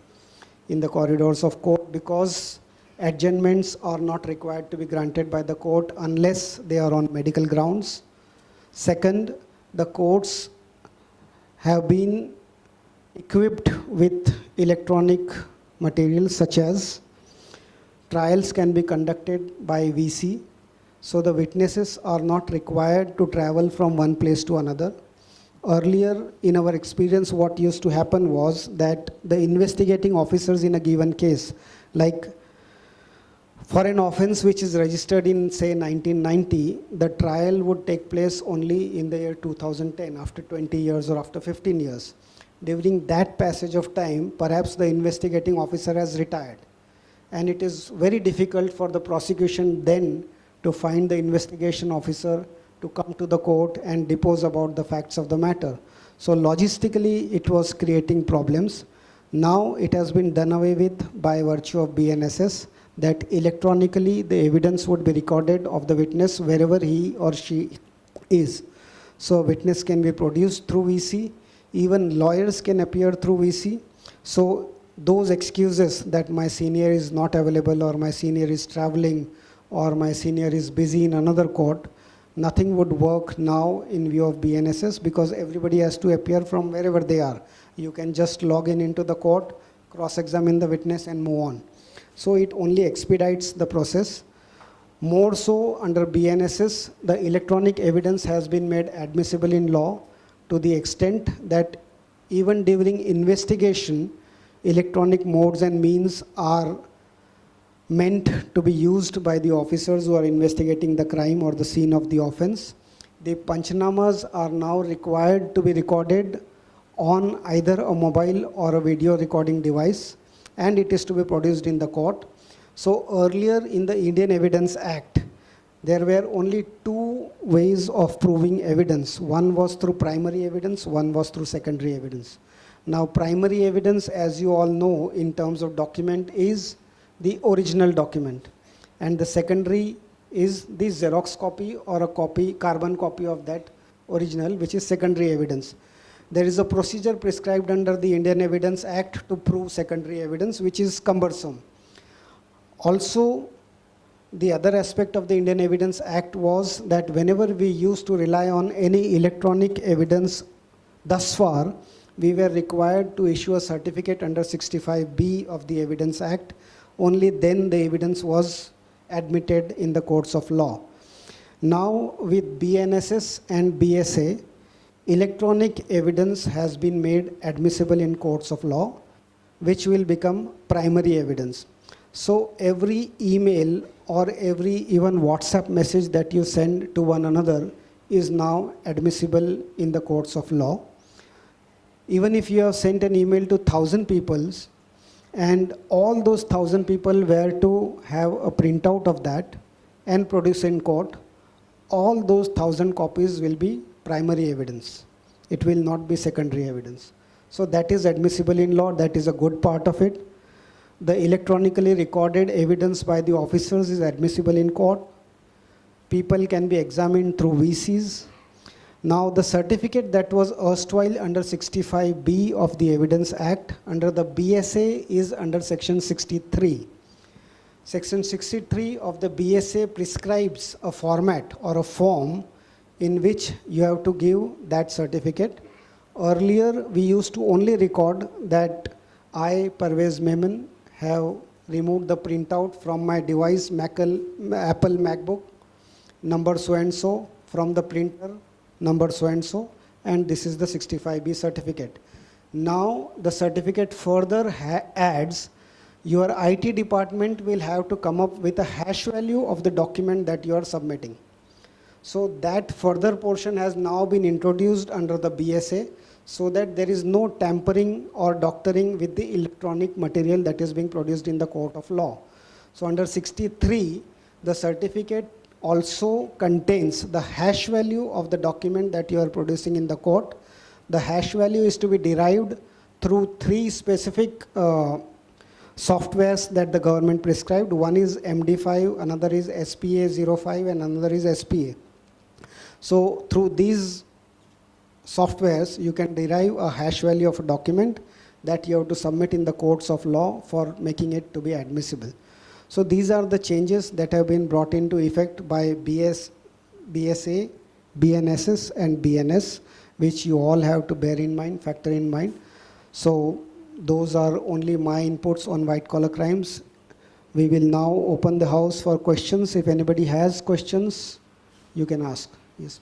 in the corridors of court, because adjournments are not required to be granted by the court unless they are on medical grounds. Second, the courts have been equipped with electronic materials, such as trials can be conducted by VC, so the witnesses are not required to travel from one place to another. Earlier, in our experience, what used to happen was that the investigating officers in a given case, like for an offense which is registered in, say, 1990, the trial would take place only in the year 2010, after 20 years or after 15 years. During that passage of time, perhaps the investigating officer has retired, and it is very difficult for the prosecution then to find the investigation officer to come to the court and depose about the facts of the matter. So logistically, it was creating problems. Now it has been done away with by virtue of BNSS, that electronically the evidence would be recorded of the witness wherever he or she is. So a witness can be produced through VC, even lawyers can appear through VC. So those excuses that my senior is not available, or my senior is traveling, or my senior is busy in another court, nothing would work now in view of BNSS, because everybody has to appear from wherever they are. You can just log in into the court, cross-examine the witness and move on. So it only expedites the process. More so under BNSS, the electronic evidence has been made admissible in law to the extent that even during investigation, electronic modes and means are meant to be used by the officers who are investigating the crime or the scene of the offense. The panchnamas are now required to be recorded on either a mobile or a video recording device, and it is to be produced in the court. So earlier in the Indian Evidence Act, there were only two ways of proving evidence. One was through primary evidence, one was through secondary evidence. Now primary evidence, as you all know, in terms of document, is the original document, and the secondary is the Xerox copy or a copy, carbon copy of that original, which is secondary evidence. There is a procedure prescribed under the Indian Evidence Act to prove secondary evidence, which is cumbersome. Also, the other aspect of the Indian Evidence Act was that whenever we used to rely on any electronic evidence thus far, we were required to issue a certificate under 65B of the Evidence Act. Only then the evidence was admitted in the courts of law. Now with BNSS and BSA, electronic evidence has been made admissible in courts of law, which will become primary evidence. So every email or every even WhatsApp message that you send to one another is now admissible in the courts of law. Even if you have sent an email to 1,000 people, and all those 1,000 people were to have a printout of that and produce in court, all those 1,000 copies will be primary evidence. It will not be secondary evidence. So that is admissible in law. That is a good part of it. The electronically recorded evidence by the officers is admissible in court. People can be examined through VCs. Now the certificate that was erstwhile under 65B of the Evidence Act, under the BSA, is under section 63. Section 63 of the BSA prescribes a format or a form in which you have to give that certificate. Earlier we used to only record that I, Parvez Memon, have removed the printout from my device, Apple MacBook, number so and so, from the printer, number so and so, and this is the 65B certificate. Now the certificate further adds, your IT department will have to come up with a hash value of the document that you are submitting. So that further portion has now been introduced under the BSA, so that there is no tampering or doctoring with the electronic material that is being produced in the court of law. So under 63, the certificate also contains the hash value of the document that you are producing in the court. The hash value is to be derived through three specific softwares that the government prescribed. One is MD5, another is SPA05, and another is SPA. So through these softwares, you can derive a hash value of a document that you have to submit in the courts of law for making it to be admissible. So these are the changes that have been brought into effect by BSA, BNSS, and BNS, which you all have to bear in mind, factor in mind. So those are only my inputs on white collar crimes. We will now open the house for questions. If anybody has questions, you can ask. Yes.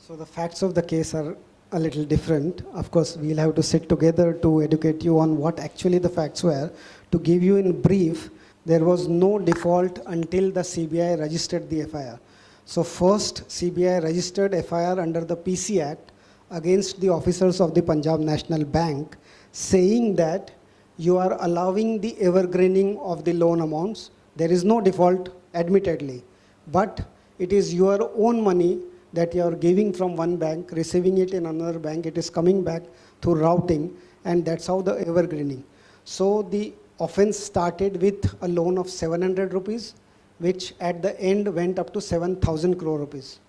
So the facts of the case are a little different. Of course, we'll have to sit together to educate you on what actually the facts were. To give you in brief, there was no default until the CBI registered the FIR. So first, CBI registered FIR under the PC Act against the officers of the Punjab National Bank, saying that you are allowing the evergreening of the loan amounts. There is no default, admittedly, but it is your own money that you are giving from one bank, receiving it in another bank, it is coming back through routing, and that's how the evergreening. So the offense started with a loan of 700 rupees, which at the end went up to 7,000 crore rupees.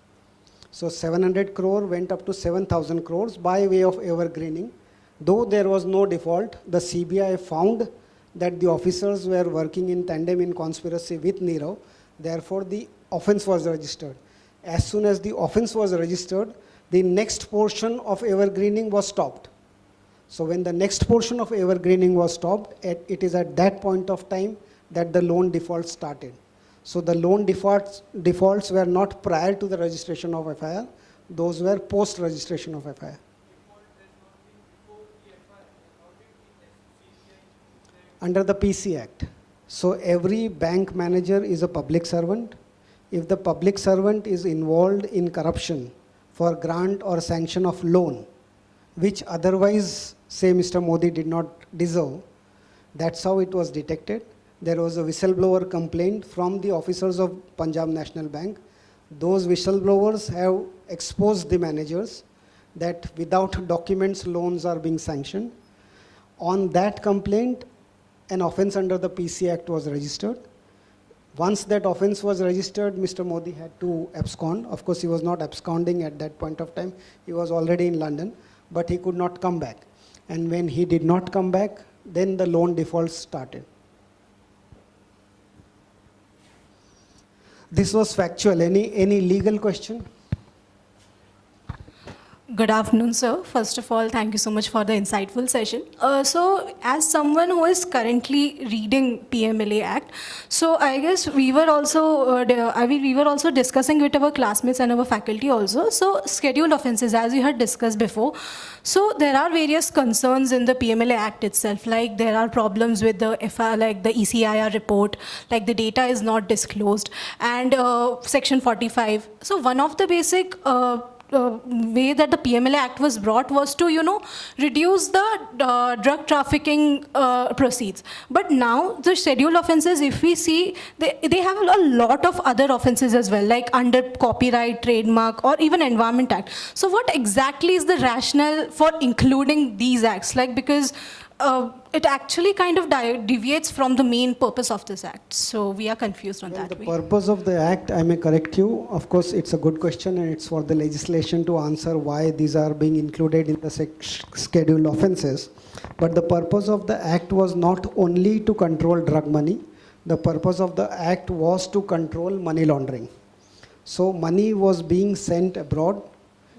So 700 crore went up to 7,000 crores by way of evergreening. Though there was no default, the CBI found that the officers were working in tandem in conspiracy with Nirav, therefore the offense was registered. As soon as the offense was registered, the next portion of evergreening was stopped. So when the next portion of evergreening was stopped, it is at that point of time that the loan default started. So the loan defaults were not prior to the registration of FIR, those were post-registration of FIR. Under the PC Act. So every bank manager is a public servant. If the public servant is involved in corruption for grant or sanction of loan, which otherwise, say Mr. Modi did not deserve, that's how it was detected. There was a whistleblower complaint from the officers of Punjab National Bank. Those whistleblowers have exposed the managers that without documents, loans are being sanctioned. On that complaint, an offense under the PC Act was registered. Once that offense was registered, Mr. Modi had to abscond. Of course, he was not absconding at that point of time. He was already in London, but he could not come back. And when he did not come back, then the loan defaults started. This was factual. Any legal question? Good afternoon, sir. First of all, thank you so much for the insightful session. So, as someone who is currently reading PMLA Act, so I guess we were also discussing with our classmates and our faculty also. So, scheduled offences, as we had discussed before. So, there are various concerns in the PMLA Act itself. Like there are problems with the FR, like the ECIR report, like the data is not disclosed, and Section 45. So, one of the basic way that the PMLA Act was brought was to, reduce the drug trafficking proceeds. But now the scheduled offences, if we see, they have a lot of other offences as well, like under copyright, trademark, or even Environment Act. So what exactly is the rationale for including these acts? Like, because it actually kind of deviates from the main purpose of this act. So we are confused on that way. The purpose of the act, I may correct you. Of course, it's a good question and it's for the legislation to answer why these are being included in the scheduled offences. But the purpose of the act was not only to control drug money. The purpose of the act was to control money laundering. So money was being sent abroad.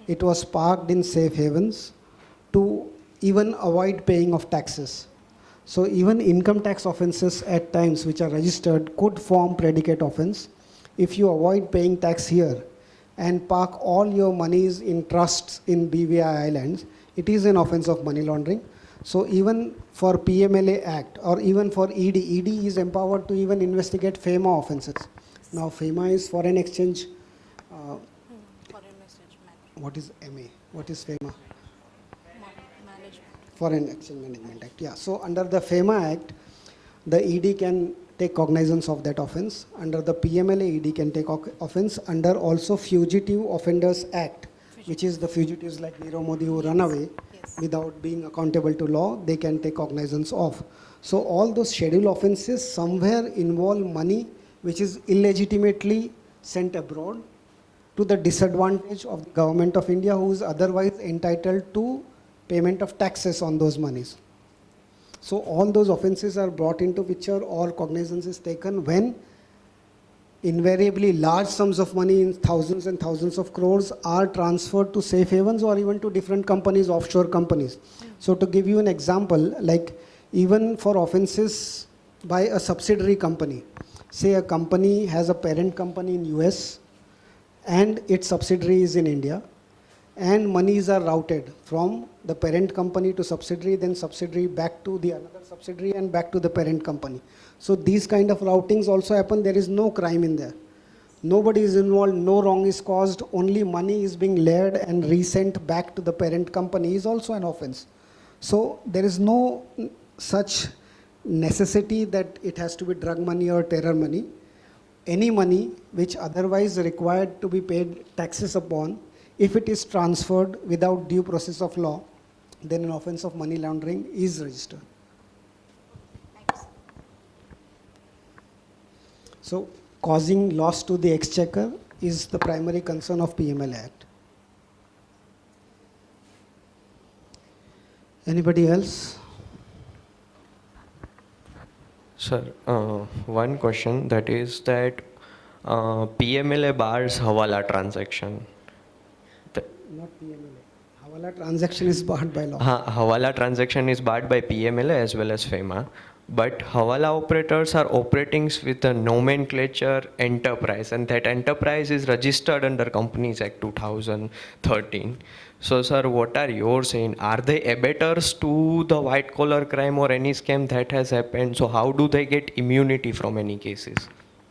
It was parked in safe havens to even avoid paying of taxes. So even income tax offences at times which are registered could form predicate offence. If you avoid paying tax here and park all your monies in trusts in BVI Islands, it is an offence of money laundering. So even for PMLA Act or even for ED is empowered to even investigate FEMA offences. Now FEMA is foreign exchange. What is MA? What is FEMA? Foreign Exchange Management Act. Yeah. So under the FEMA Act, the ED can take cognizance of that offence. Under the PMLA, ED can take offence. Under also Fugitive Offenders Act, which is the fugitives like Nirav Modi who run away without being accountable to law, they can take cognizance of. So all those scheduled offences somewhere involve money which is illegitimately sent abroad to the disadvantage of the government of India, who is otherwise entitled to payment of taxes on those monies. So all those offences are brought into picture or cognizance is taken when invariably large sums of money in thousands and thousands of crores are transferred to safe havens or even to different companies, offshore companies. So to give you an example, like even for offences by a subsidiary company, say a company has a parent company in US and its subsidiary is in India, and monies are routed from the parent company to subsidiary, then subsidiary back to the another subsidiary and back to the parent company. So these kind of routings also happen. There is no crime in there. Nobody is involved, no wrong is caused, only money is being layered and resent back to the parent company is also an offense. So there is no such necessity that it has to be drug money or terror money. Any money which otherwise required to be paid taxes upon, if it is transferred without due process of law, then an offense of money laundering is registered. So causing loss to the exchequer is the primary concern of PMLA Act. Anybody else? Sir, one question, that is that PMLA bars Hawala transaction. Not PMLA. Hawala transaction is barred by law. Hawala transaction is barred by PMLA as well as FEMA, but Hawala operators are operating with a nomenclature enterprise, and that enterprise is registered under Companies Act 2013. So sir, what are your saying? Are they abettors to the white collar crime or any scam that has happened? So how do they get immunity from any cases?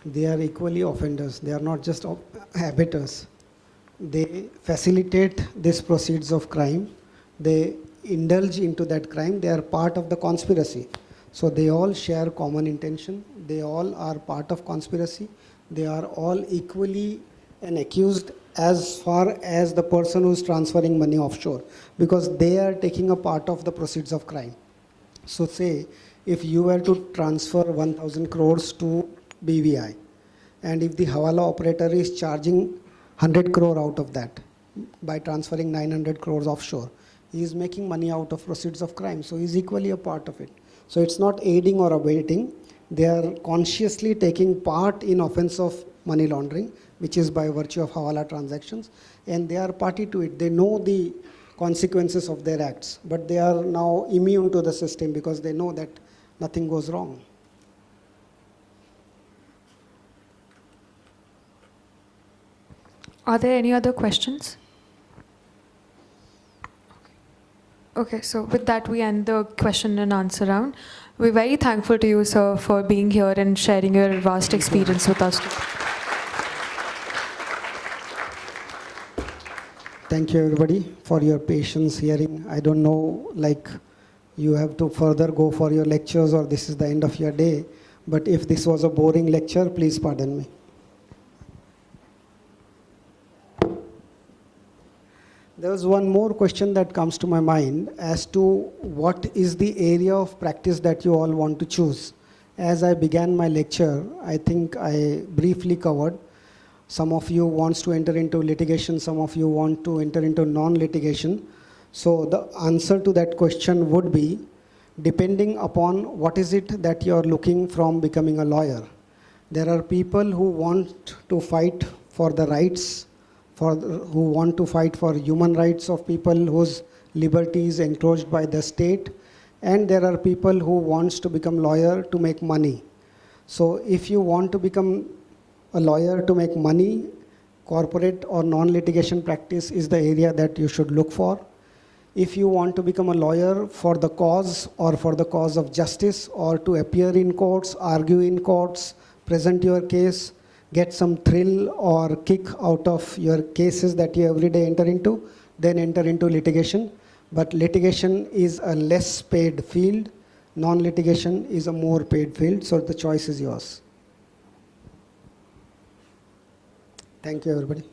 They are equally offenders. They are not just abettors. They facilitate these proceeds of crime. They indulge into that crime. They are part of the conspiracy. So they all share common intention. They all are part of conspiracy. They are all equally an accused as far as the person who is transferring money offshore, because they are taking a part of the proceeds of crime. So say if you were to transfer 1,000 crores to BVI, and if the Hawala operator is charging 100 crore out of that by transferring 900 crores offshore, he is making money out of proceeds of crime. So he is equally a part of it. So it's not aiding or abetting. They are consciously taking part in offense of money laundering, which is by virtue of Hawala transactions, and they are party to it. They know the consequences of their acts, but they are now immune to the system because they know that nothing goes wrong. Are there any other questions? Okay, so with that we end the question and answer round. We're very thankful to you, sir, for being here and sharing your vast experience with us. Thank you everybody for your patience hearing. I don't know, like you have to further go for your lectures or this is the end of your day, but if this was a boring lecture, please pardon me. There was one more question that comes to my mind as to what is the area of practice that you all want to choose. As I began my lecture, I think I briefly covered. Some of you wants to enter into litigation, some of you want to enter into non-litigation. So the answer to that question would be, depending upon what is it that you are looking from becoming a lawyer. There are people who want to fight for the rights, who want to fight for human rights of people whose liberty is encroached by the state, and there are people who wants to become lawyer to make money. So if you want to become a lawyer to make money, corporate or non-litigation practice is the area that you should look for. If you want to become a lawyer for the cause or for the cause of justice, or to appear in courts, argue in courts, present your case, get some thrill or kick out of your cases that you every day enter into, then enter into litigation. But litigation is a less paid field. Non-litigation is a more paid field. So the choice is yours. Thank you, everybody.